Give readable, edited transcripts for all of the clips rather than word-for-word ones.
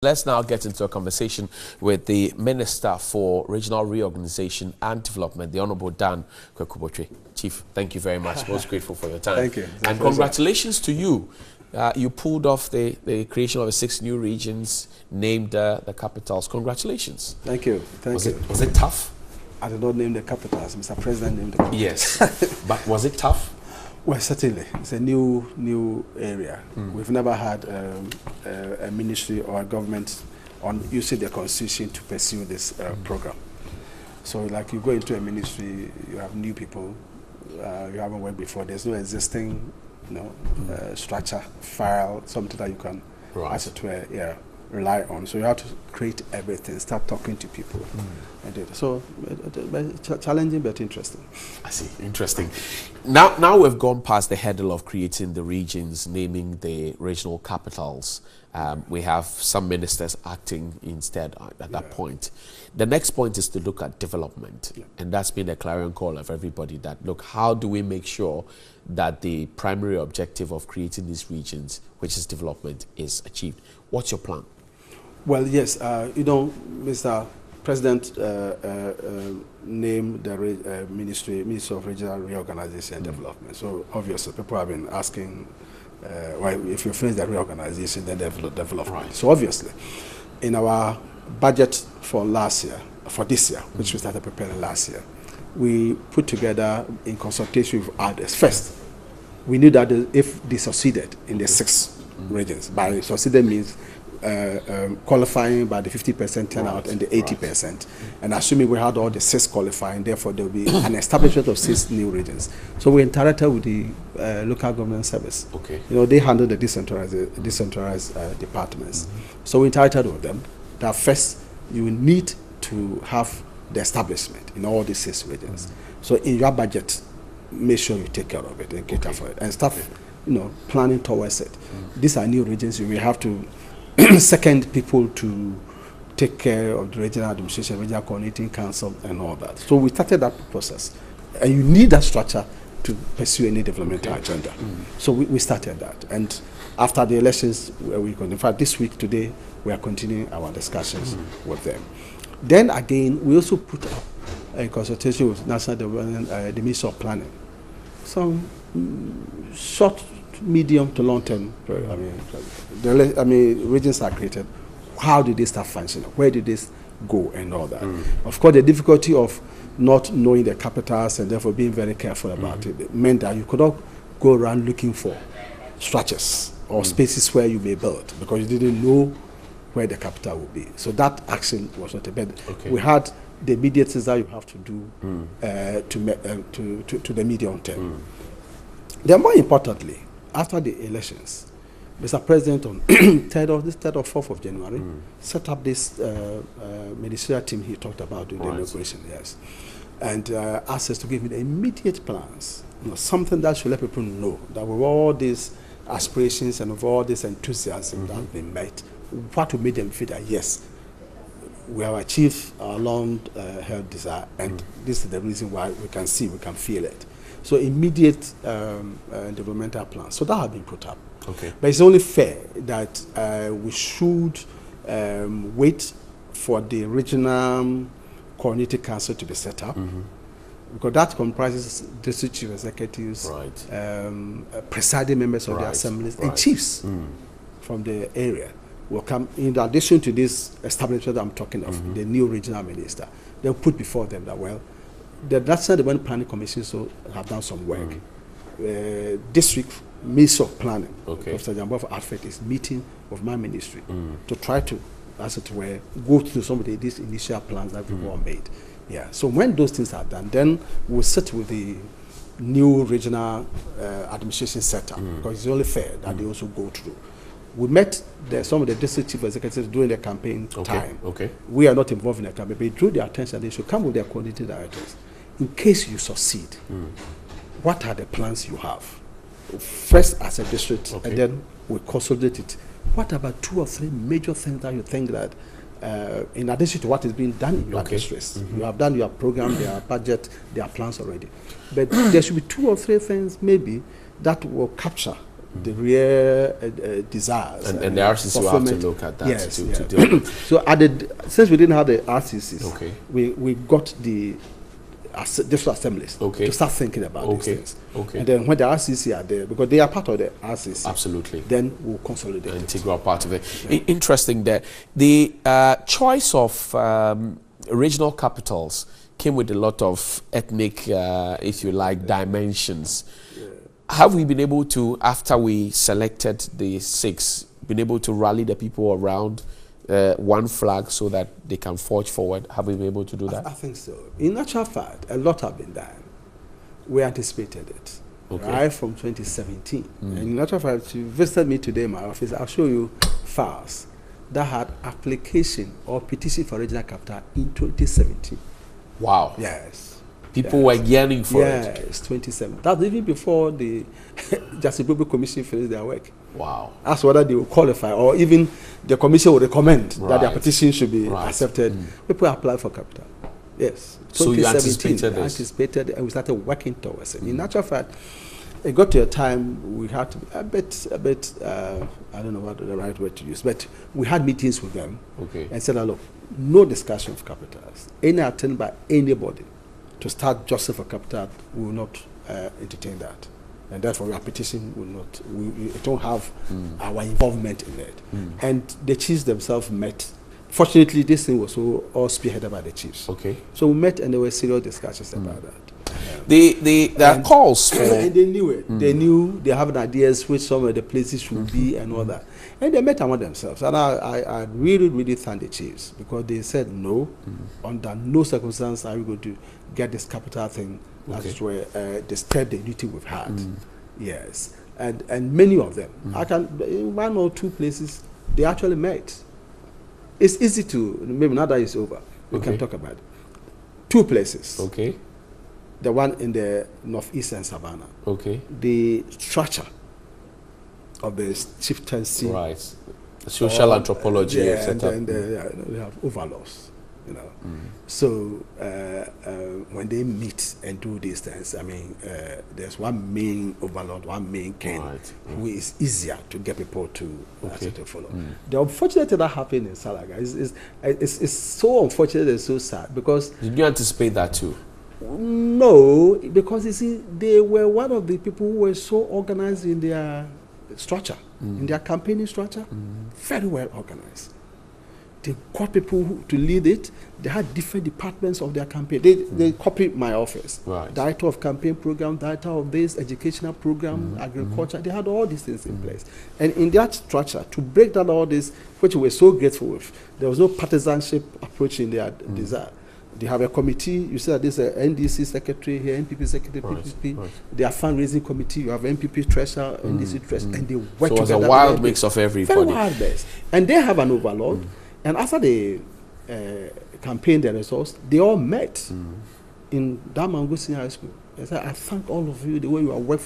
Let's now get into a conversation with the Minister for Regional Reorganization and Development, the Honourable Dan Botwe. Chief, thank you very much. Most grateful for your time. Thank you. And congratulations to you. You pulled off the creation of 6 new regions, named the capitals. Congratulations. Thank you. Thank you. Was it tough? I did not name the capitals. Mr. President named the capitals. Yes. But was it tough? Well, certainly. It's a new area. We've never had a ministry or a government on using the constitution to pursue this program. So, like, you go into a ministry, you have new people, you haven't worked before. There's no existing, structure, file, something that you can, as it were, rely on. So you have to create everything, start talking to people. So challenging but interesting. I see. Interesting. Now we've gone past the hurdle of creating the regions, naming the regional capitals. We have some ministers acting instead at that point. The next point is to look at development. And that's been a clarion call of everybody that, look, how do we make sure that the primary objective of creating these regions, which is development, is achieved? What's your plan? Well, yes, Mr. President named the Ministry of Regional Reorganization and Development. So obviously people have been asking, if you finish the reorganization, then development. Right. So obviously, in our budget for this year, which we started preparing last year, we put together in consultation with others. First, we knew that if they succeeded in the 6 regions, by succeeded means qualifying by the 50% turnout and the 80%, and assuming we had all the 6 qualifying, therefore there will be an establishment of 6 new regions. So we interacted with the local government service. Okay. They handle the decentralized departments. So we interacted with them that first you need to have the establishment in all these 6 regions. So in your budget, make sure you take care of it and cater for it and start, planning towards it. These are new regions. You will have to second people to take care of the regional administration, regional coordinating council, and all that. So we started that process, and you need that structure to pursue any developmental agenda. So we started that, and after the elections, in fact, this week today we are continuing our discussions with them. Then again, we also put up a consultation with National Development, the Ministry of Planning, some short, medium to long term. Regions are created. How did they start functioning? Where did this go and all that? Of course, the difficulty of not knowing the capitals and therefore being very careful about it meant that you could not go around looking for structures or spaces where you may build because you didn't know where the capital would be. So that action was not a bad. We had the immediate things that you have to do to the medium term. Then more importantly, after the elections, Mr. President on 3rd or 4th of January set up this ministerial team he talked about during the inauguration, and asked us to give me the immediate plans, something that should let people know that with all these aspirations and with all this enthusiasm that have been met, what will make them feel that yes, we have achieved our long-held desire, and this is the reason why we can feel it. So immediate developmental plans. So that has been put up. Okay. But it's only fair that we should wait for the regional coordinating council to be set up, because that comprises district chief executives, presiding members of the assemblies, and chiefs from the area will come. In addition to this establishment that I'm talking of, the new regional minister, they'll put before them that, well, the National Development Planning Commission have done some work. District Ministry of Planning, Professor Jambo Alfred, is meeting with my ministry to try to, as it were, go through some of these initial plans that people have made. So when those things are done, then we'll sit with the new regional administration setup, because it's only fair that they also go through. We met some of the district chief executives during the campaign time. We are not involved in the campaign, but it drew their attention. They should come with their coordinating directors. In case you succeed, what are the plans you have? First as a district, and then we consolidate it. What about 2 or 3 major things that you think that, in addition to what is being done in your districts, you have done your program, their budget, their plans already. But there should be 2 or 3 things maybe that will capture the real desires. And the RCC will have to look at that. Yes, to deal. So since we didn't have the RCCs, okay, we got the district assemblies to start thinking about these things. Okay. And then when the RCC are there, because they are part of the RCC, absolutely, then we'll consolidate. An integral part of it. Yeah. Interesting that the choice of regional capitals came with a lot of ethnic, if you like, dimensions. Yeah. Have we been able to, after we selected the 6, been able to rally the people around one flag so that they can forge forward? Have we been able to do that? I think so. In actual fact, a lot have been done. We anticipated it, right from 2017. And in actual fact, if you visited me today in my office, I'll show you files that had application or petition for regional capital in 2017. Wow. Yes. People were yearning for it. Yes, 2017. That's even before the Justice Commission finished their work. Wow. That's whether they will qualify, or even the commission will recommend that their petition should be accepted. People apply for capital. Yes. So you anticipated this? Anticipated, and we started working towards it. In actual fact, it got to a time we had to be a bit, I don't know what the right word to use, but we had meetings with them and said, look, no discussion of capitals. Any attempt by anybody to start justice for capital, we will not entertain that. And therefore our petition will not, we don't have our involvement in it. And the chiefs themselves met. Fortunately, this thing was all spearheaded by the chiefs. So we met and there were serious discussions about that. There are calls for... And they knew it. They knew, they have ideas which some of the places should be and all that. And they met among themselves. And I really, really thank the chiefs, because they said no, under no circumstance are we going to get this capital thing as it were, disturb the unity we've had. Yes. And many of them, I can, in 1 or 2 places, they actually met. It's easy to, maybe now that it's over, we can talk about it. 2 places. The one in the northeastern Savannah. The structure of the chieftaincy. Right. Social anthropology, etc. And they have overlaws, you know. So when they meet and do these things, I mean, there's one main overlord, one main king, who is easier to get people to follow. The unfortunate thing that happened in Salaga is so unfortunate and so sad, because... Did you anticipate that too? No, because you see, they were one of the people who were so organized in their structure, in their campaigning structure, very well organized. They got people to lead it. They had different departments of their campaign. They copied my office. Director of campaign program, director of this educational program, agriculture. They had all these things in place. And in that structure, to break down all this, which we were so grateful with, there was no partisanship approach in their desire. They have a committee. You see that there's an NDC secretary here, NPP secretary, PPP. They are fundraising committee. You have NPP treasurer, NDC treasurer, and they work together. So it was a wild mix of everybody. Very wild mix. And they have an overlord. And after they campaigned the results, they all met in Damango Senior High School. They said, I thank all of you, the way you have worked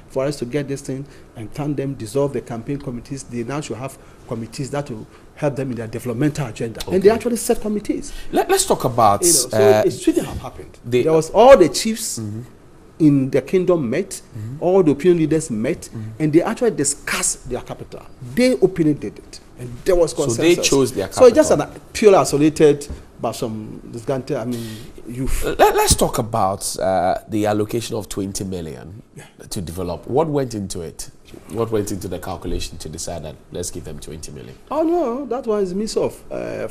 for us to get this thing, and thank them, dissolve the campaign committees. They now should have committees that will help them in their developmental agenda. And they actually set committees. Let's talk about... so it shouldn't have happened. There was all the chiefs in the kingdom met, all the opinion leaders met, and they actually discussed their capital. They openly did it. And there was consensus. So they chose their capital. So it's just a purely isolated by some disgruntled, youth. Let's talk about the allocation of 20 million to develop. What went into it? What went into the calculation to decide that let's give them 20 million? Oh no, that was miss of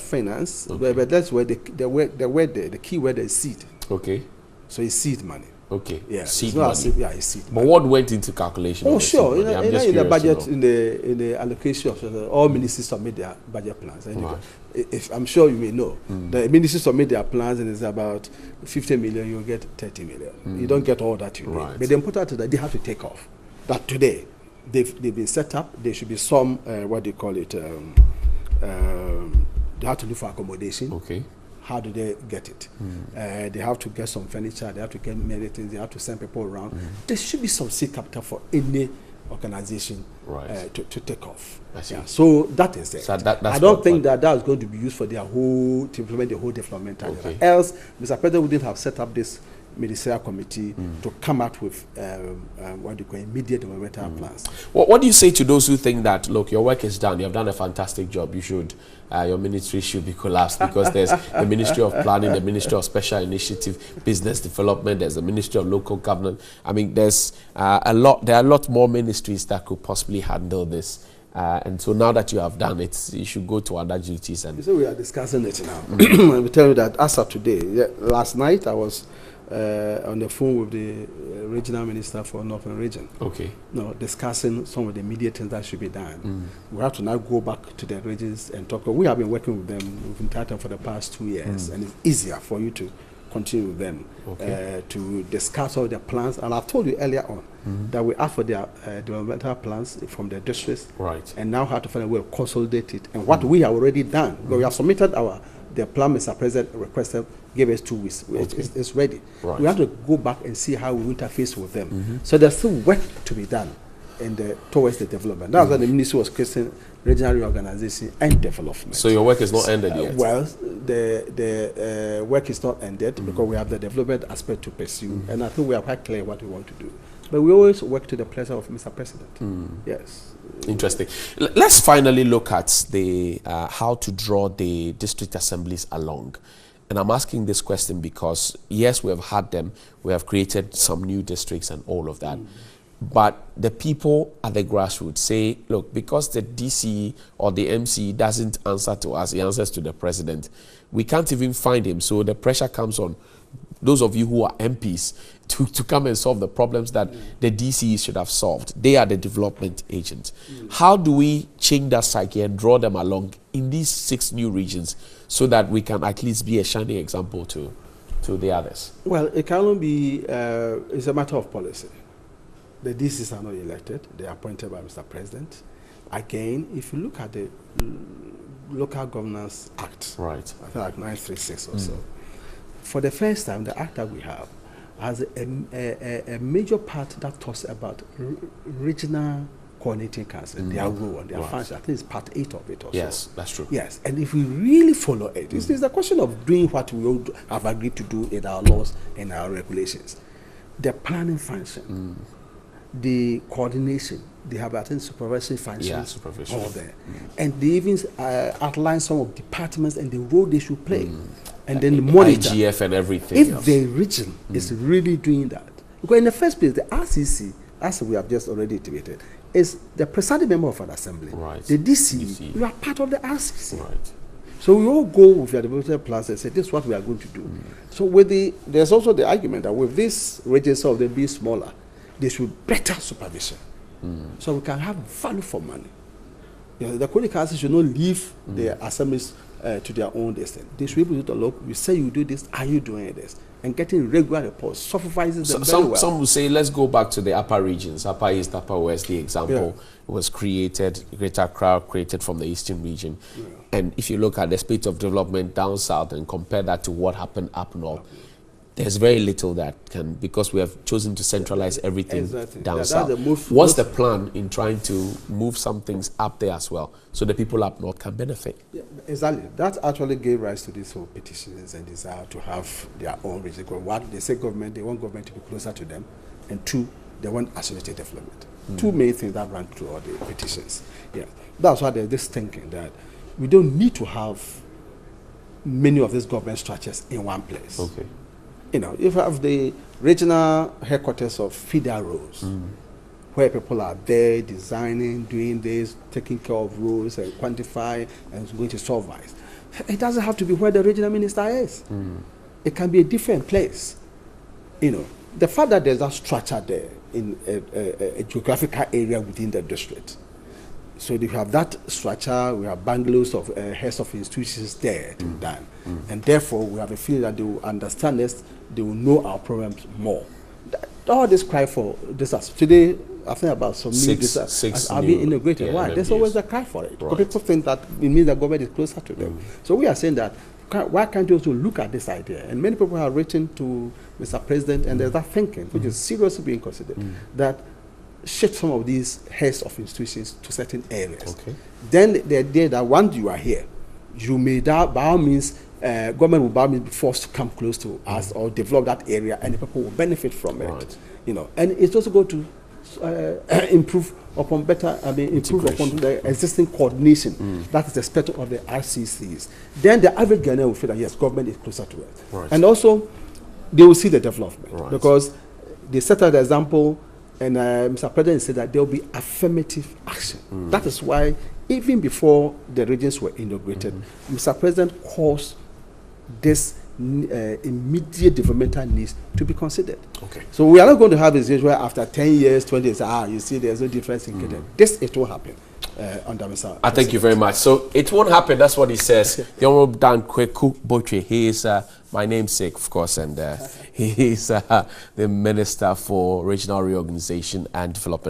finance. But that's where the key word is seed. So it's seed money. Yeah, seed money. It's seed money. But what went into calculation? Oh, sure. In the budget, in the allocation, all ministries submit their budget plans. And if I'm sure you may know, the ministries submit their plans, and it's about 50 million. You get 30 million. You don't get all that you need. But the important is that they have to take off. That today they've been set up. There should be some what do you call it? They have to look for accommodation. How do they get it? They have to get some furniture, they have to get many things, they have to send people around. There should be some seed capital for any organization to take off. So that is it. So I don't think that is going to be used for their whole, to implement the whole developmental agenda. Else, Mr. President wouldn't have set up this ministerial committee to come out with what you call immediate developmental plans. What do you say to those who think that, look, your work is done, you have done a fantastic job, you should, your ministry should be collapsed because there's the Ministry of Planning, the Ministry of Special Initiative, Business Development, there's the Ministry of Local Government. I mean, there are a lot more ministries that could possibly handle this. And so now that you have done it, you should go to other duties. And so we are discussing it now. I will tell you that as of today, last night I was on the phone with the regional minister for Northern Region. Okay. Discussing some of the immediate things that should be done. We have to now go back to the regions and talk. We have been working with them, we've been talking for the past 2 years, and it's easier for you to continue with them to discuss all their plans. And I've told you earlier on that we asked for their developmental plans from the districts, right? And now have to find a way of consolidate it. And what we have already done, we have submitted the plan Mr. President requested, gave us 2 weeks. It's ready. Right. We have to go back and see how we interface with them. So there's still work to be done towards the development. That's why the ministry was creating regional reorganization and development. So your work is not ended yet? Well, the work is not ended because we have the development aspect to pursue, and I think we are quite clear what we want to do. But we always work to the pleasure of Mr. President. Yes. Interesting. Let's finally look at the how to draw the district assemblies along. And I'm asking this question because, yes, we have had them. We have created some new districts and all of that. But the people at the grassroots say, look, because the DC or the MC doesn't answer to us, he answers to the president, we can't even find him. So the pressure comes on those of you who are MPs to come and solve the problems that the DCs should have solved. They are the development agents. How do we change that psyche and draw them along in these 6 new regions so that we can at least be a shining example to the others? Well, it can only be, it's a matter of policy. The DCs are not elected. They are appointed by Mr. President. Again, if you look at the Local Governance Act, right, I think like 936 or so, for the first time, the act that we have has a major part that talks about regional coordinating council, their role and their function. I think it's part 8 of it also. Yes, that's true. Yes, and if we really follow it, it's a question of doing what we all have agreed to do in our laws and our regulations. The planning function, the coordination, they have, I think, supervisory functions all there. And they even outline some of departments and the role they should play. And then the monitor. IGF and everything. If the region is really doing that. Because in the first place, the RCC, as we have just already intimated, is the presiding member of an assembly. Right. The DC, you are part of the RCC. Right. So we all go with your development plans and say, this is what we are going to do. So there's also the argument that with this regions of them being smaller, they should better supervision. So we can have value for money. The coordinating council should not leave the assemblies to their own destiny. They should be able to look, we say you do this, are you doing this? And getting regular reports supervises them very well. Some will say, let's go back to the upper regions, Upper East, Upper West. The example was created, Greater Accra created from the Eastern region. And if you look at the state of development down south and compare that to what happened up north, there's very little that can, because we have chosen to centralize everything down south. What's the plan in trying to move some things up there as well, so the people up north can benefit? Yeah, exactly. That actually gave rise to these whole petitions and desire to have their own region. One, they say government, they want government to be closer to them, and 2, they want associated development. 2 main things that run through all the petitions. Yeah, that's why there's this thinking that we don't need to have many of these government structures in one place. Okay. You know, if you have the regional headquarters of feeder roads, where people are there designing, doing this, taking care of roads and quantify and going to supervise, it doesn't have to be where the regional minister is. It can be a different place. You know, the fact that there's that structure there in a geographical area within the district. So you have that structure, we have bungalows of heads of institutions there done. And therefore, we have a feeling that they will understand us, they will know our problems more. All this cry for this, today, I think about some new districts are being integrated. Why? There's always a cry for it. Because people think that it means the government is closer to them. So we are saying that, why can't you also look at this idea? And many people have written to Mr. President, and there's that thinking, which is seriously being considered, that shift some of these heads of institutions to certain areas. Then the idea that once you are here, you may by all means government will probably be forced to come close to us or develop that area, and the people will benefit from it. Right. You know, and it's also going to improve upon improve upon the existing coordination that is expected of the RCCs. Then the average Ghanaian will feel that yes, government is closer to it, Right. and also they will see the development, Right. because they set out the example, and Mr. President said that there will be affirmative action. That is why even before the regions were inaugurated, Mr. President calls this immediate developmental needs to be considered. Okay. So we are not going to have a situation where after 10 years, 20 years, you see there's no difference in Kenya. This, it will happen under Mr. I thank you very much. So it won't happen, that's what he says. The Honorable Dan Kweku Botwe, he is my namesake, of course, and he is the Minister for Regional Reorganization and Development.